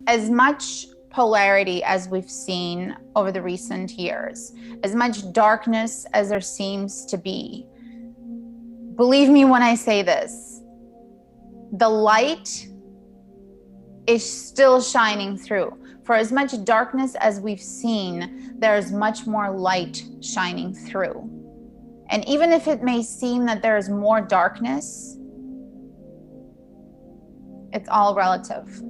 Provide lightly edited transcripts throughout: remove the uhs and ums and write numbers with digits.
as much polarity as we've seen over the recent years, as much darkness as there seems to be, believe me when I say this, the light is still shining through. For as much darkness as we've seen, there's much more light shining through. And even if it may seem that there's more darkness, it's all relative.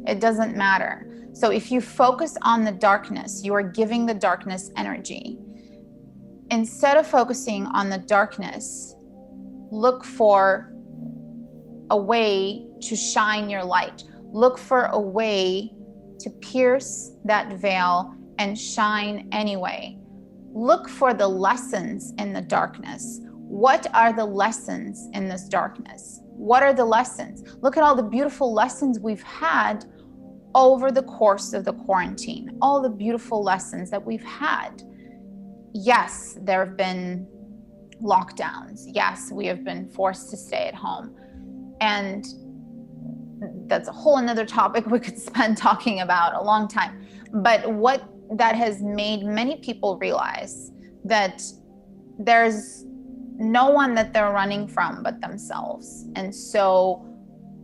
It doesn't matter. So if you focus on the darkness, you are giving the darkness energy. Instead of focusing on the darkness, look for a way to shine your light. Look for a way to pierce that veil and shine anyway. Look for the lessons in the darkness. What are the lessons in this darkness? What are the lessons? Look at all the beautiful lessons we've had over the course of the quarantine. All the beautiful lessons that we've had. Yes, there have been lockdowns. Yes, we have been forced to stay at home. And that's a whole another topic we could spend talking about a long time. But what that has made many people realize that there's no one that they're running from but themselves. And so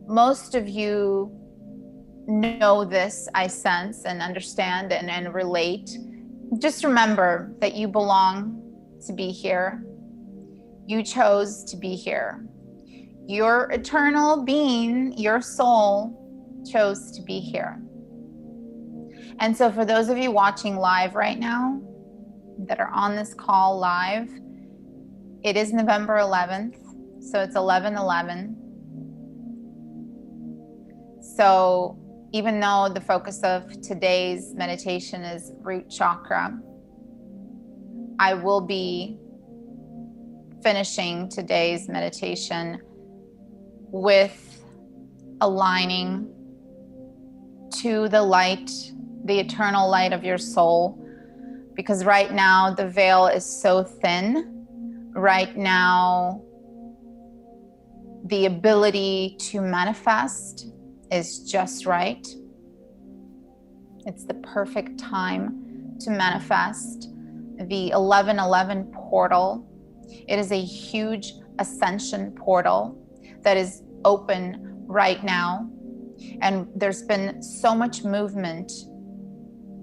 most of you know this, I sense and understand and relate. Just remember that you belong to be here. You chose to be here. Your eternal being, your soul, chose to be here. And so for those of you watching live right now, that are on this call live, it is November 11th, so it's 11/11. So even though the focus of today's meditation is root chakra, I will be finishing today's meditation with aligning to the light, the eternal light of your soul, because right now the veil is so thin. Right now, the ability to manifest is just right. It's the perfect time to manifest. The 11/11 portal, it is a huge ascension portal that is open right now. And there's been so much movement,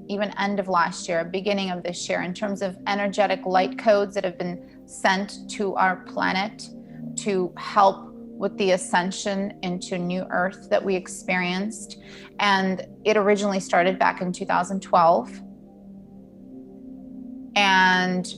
even end of last year, beginning of this year, in terms of energetic light codes that have been sent to our planet to help with the ascension into new earth that we experienced. And it originally started back in 2012. And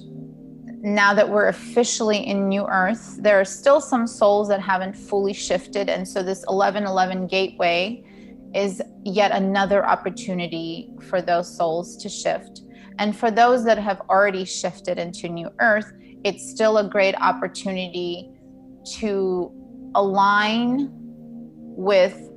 now that we're officially in new earth, there are still some souls that haven't fully shifted. And so this 11/11 gateway is yet another opportunity for those souls to shift. And for those that have already shifted into new earth, it's still a great opportunity to align with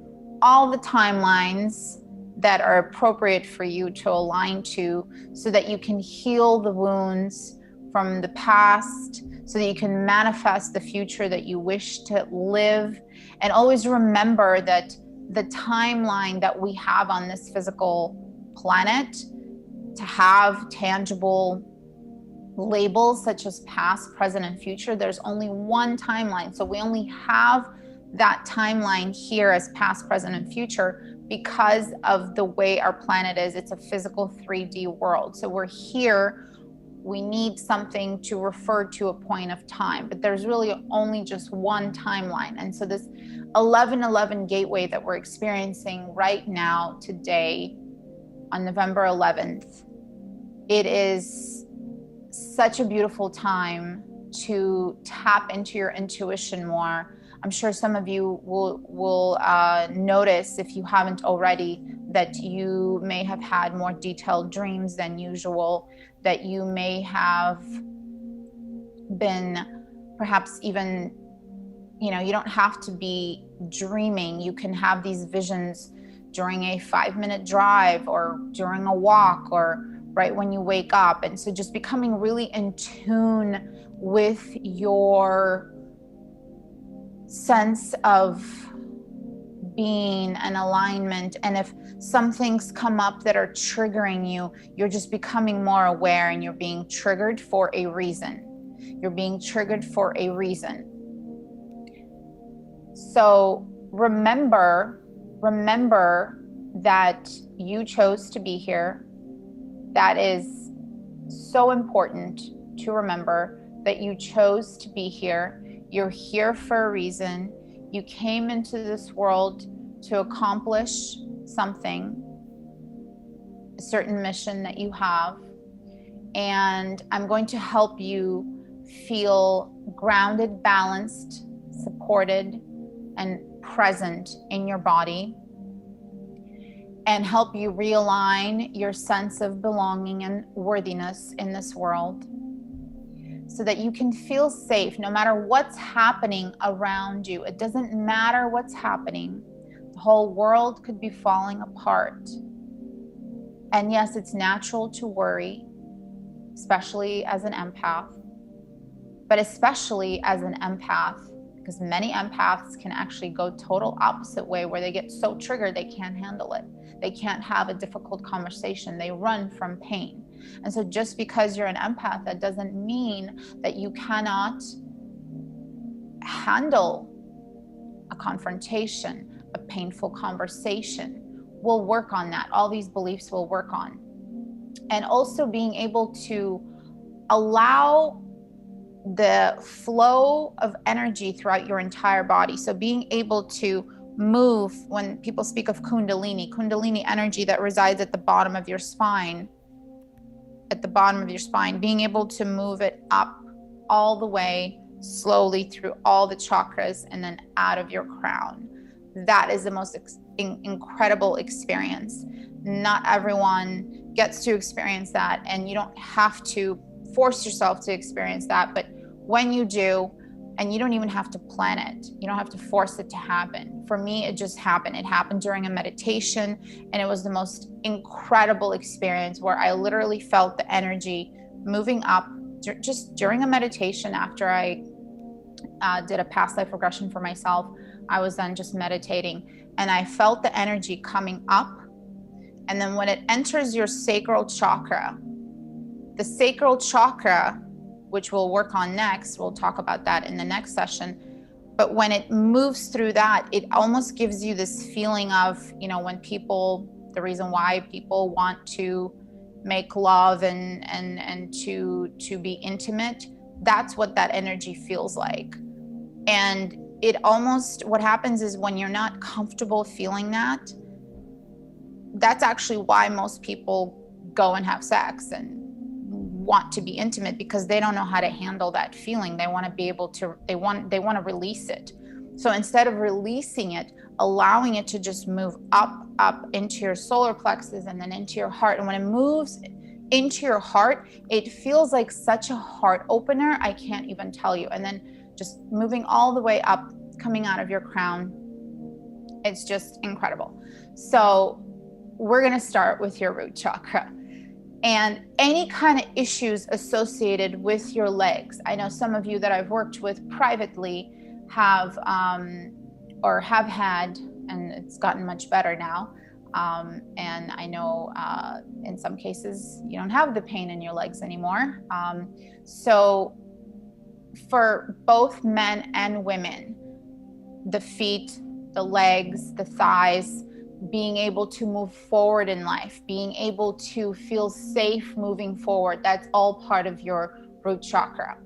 all the timelines that are appropriate for you to align to, so that you can heal the wounds from the past, so that you can manifest the future that you wish to live. And always remember that the timeline that we have on this physical planet, to have tangible labels such as past, present, and future, there's only one timeline. So we only have that timeline here as past, present, and future because of the way our planet is. It's a physical 3D world. So we're here, we need something to refer to a point of time, but there's really only just one timeline. And so this 11/11 gateway that we're experiencing right now, today, on November 11th, it is such a beautiful time to tap into your intuition more. I'm sure some of you will notice, if you haven't already, that you may have had more detailed dreams than usual, that you may have been perhaps even, you don't have to be dreaming. You can have these visions during a 5-minute drive or during a walk or right when you wake up. And so just becoming really in tune with your sense of being and alignment. And if some things come up that are triggering you, you're just becoming more aware, and you're being triggered for a reason. You're being triggered for a reason. So remember that you chose to be here. That is so important to remember, that you chose to be here. You're here for a reason. You came into this world to accomplish something, a certain mission that you have. And I'm going to help you feel grounded, balanced, supported, and present in your body, and help you realign your sense of belonging and worthiness in this world, so that you can feel safe no matter what's happening around you. It doesn't matter what's happening. The whole world could be falling apart. And yes, it's natural to worry, especially as an empath, but especially as an empath, because many empaths can actually go total opposite way, where they get so triggered they can't handle it. They can't have a difficult conversation. They run from pain. And so just because you're an empath, that doesn't mean that you cannot handle a confrontation, a painful conversation. We'll work on that. All these beliefs will work on. And also being able to allow the flow of energy throughout your entire body. So being able to move, when people speak of kundalini energy that resides at the bottom of your spine, being able to move it up all the way slowly through all the chakras and then out of your crown. That is the most incredible experience. Not everyone gets to experience that, and you don't have to force yourself to experience that. But when you do, and you don't even have to plan it, you don't have to force it to happen. For me, it just happened. It happened during a meditation, and it was the most incredible experience, where I literally felt the energy moving up just during a meditation. After I did a past life regression for myself, I was then just meditating, and I felt the energy coming up. And then when it enters your sacral chakra, the sacral chakra, which we'll work on next, we'll talk about that in the next session. But when it moves through that, it almost gives you this feeling of, when people, the reason why people want to make love and to be intimate, that's what that energy feels like. And it almost, what happens is, when you're not comfortable feeling that, that's actually why most people go and have sex and want to be intimate, because they don't know how to handle that feeling. They want to be able to, they want to release it. So instead of releasing it, allowing it to just move up into your solar plexus and then into your heart. And when it moves into your heart, it feels like such a heart opener. I can't even tell you. And then just moving all the way up, coming out of your crown. It's just incredible. So we're going to start with your root chakra. And any kind of issues associated with your legs. I know some of you that I've worked with privately have had, and it's gotten much better now. And I know in some cases you don't have the pain in your legs anymore. So for both men and women, the feet, the legs, the thighs, being able to move forward in life, being able to feel safe moving forward, that's all part of your root chakra.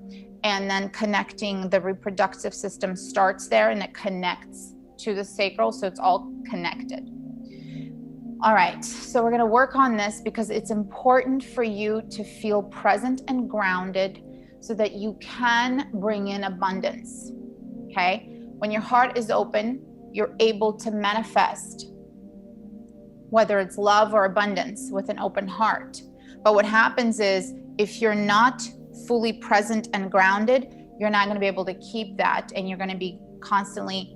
And then connecting the reproductive system starts there, and it connects to the sacral, so it's all connected. All right, so we're going to work on this because it's important for you to feel present and grounded so that you can bring in abundance. Okay? When your heart is open, you're able to manifest, whether it's love or abundance, with an open heart. But what happens is, if you're not fully present and grounded, you're not going to be able to keep that, and you're going to be constantly,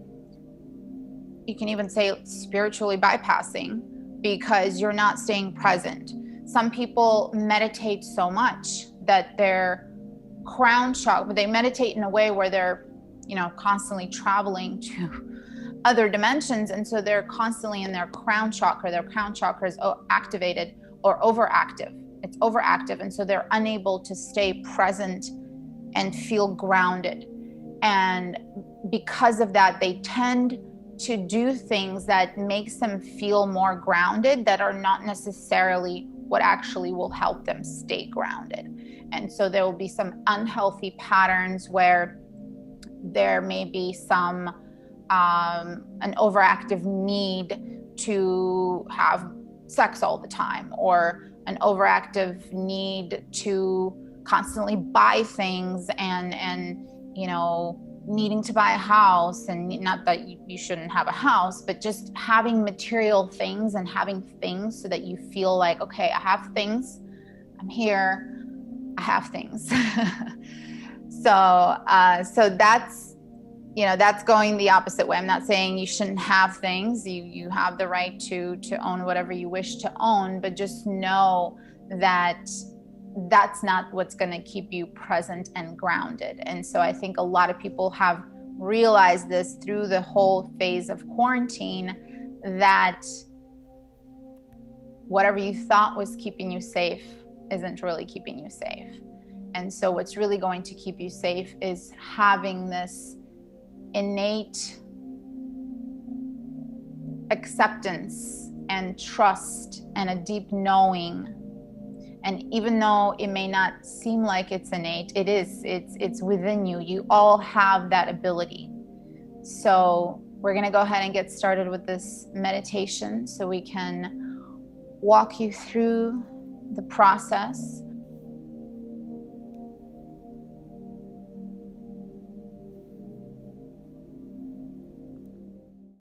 you can even say spiritually bypassing, because you're not staying present. Some people meditate so much that their crown chakra, they meditate in a way where they're, constantly traveling to other dimensions. And so they're constantly in their crown chakra. Their crown chakra is activated or overactive. It's overactive. And so they're unable to stay present and feel grounded. And because of that, they tend to do things that makes them feel more grounded that are not necessarily what actually will help them stay grounded. And so there will be some unhealthy patterns where there may be some an overactive need to have sex all the time, or an overactive need to constantly buy things and you know, needing to buy a house. And not that you shouldn't have a house, but just having material things and having things so that you feel like, okay, I have things, I'm here, I have things. So that's, you know, that's going the opposite way. I'm not saying you shouldn't have things. You have the right to own whatever you wish to own, but just know that that's not what's going to keep you present and grounded. And so I think a lot of people have realized this through the whole phase of quarantine, that whatever you thought was keeping you safe isn't really keeping you safe. And so what's really going to keep you safe is having this innate acceptance and trust and a deep knowing. And even though it may not seem like it's innate, it is. It's within you. You all have that ability. So we're going to go ahead and get started with this meditation so we can walk you through the process.